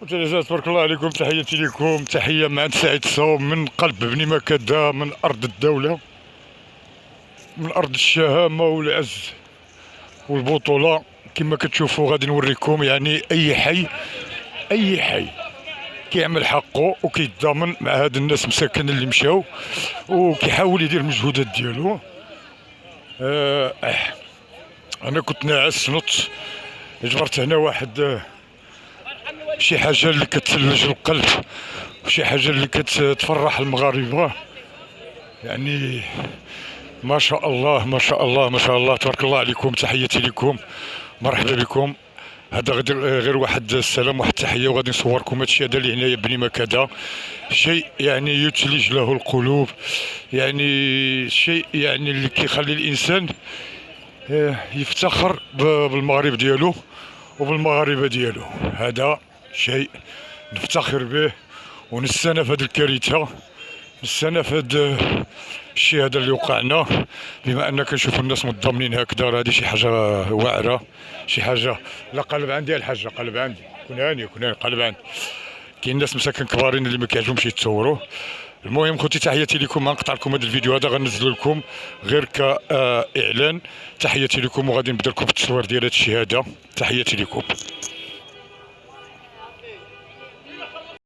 متلازمة تبارك الله عليكم، تحياتي لكم، تحية من عند سعيد الصوم من قلب بني مكدا، من أرض الدولة، من أرض الشهامة والعز والبطولة. كما كتشوفوا غادي نوريكم يعني أي حي كيعمل حقه وكيتضامن مع هاد الناس مساكن اللي مشاو وكيحاول يدير المجهودات ديالو. أنا كنت ناعس نط، جبرت هنا واحد شي حاجة اللي كتثلج القلب وشي حاجة اللي كتفرح المغاربة. يعني ما شاء الله ما شاء الله ما شاء الله تبارك الله عليكم، تحياتي لكم، مرحبا بكم. هذا غير واحد السلام، واحد التحية، وغادي نصوركم هادشي هذا اللي هنايا بني مكدا. شيء يعني يثلج له القلوب، يعني شيء يعني اللي كيخلي الإنسان يفتخر بالمغرب ديالو وبالمغاربة ديالو. هذا شيء نفتخر به ونستنى في هذه الكارثة، نستنى في هذا الشيء هذا اللي وقعنا. بما أن كنشوفوا الناس متضامنين هكذا، هذه شي حاجة واعرة، شي حاجة. لا قلب عندي الحاجة، قلب عندي، كون هاني كون هاني، قلب عندي. كاين ناس مساكن كبارين اللي ما كيعجبهمش يتصوروا. المهم خوتي تحياتي لكم، ما نقطع لكم هذا الفيديو هذا، غنزل لكم غير كاعلان. تحياتي لكم، وغادي نبدا لكم بالتصوير ديال هذا الشيء هذا. تحياتي لكم.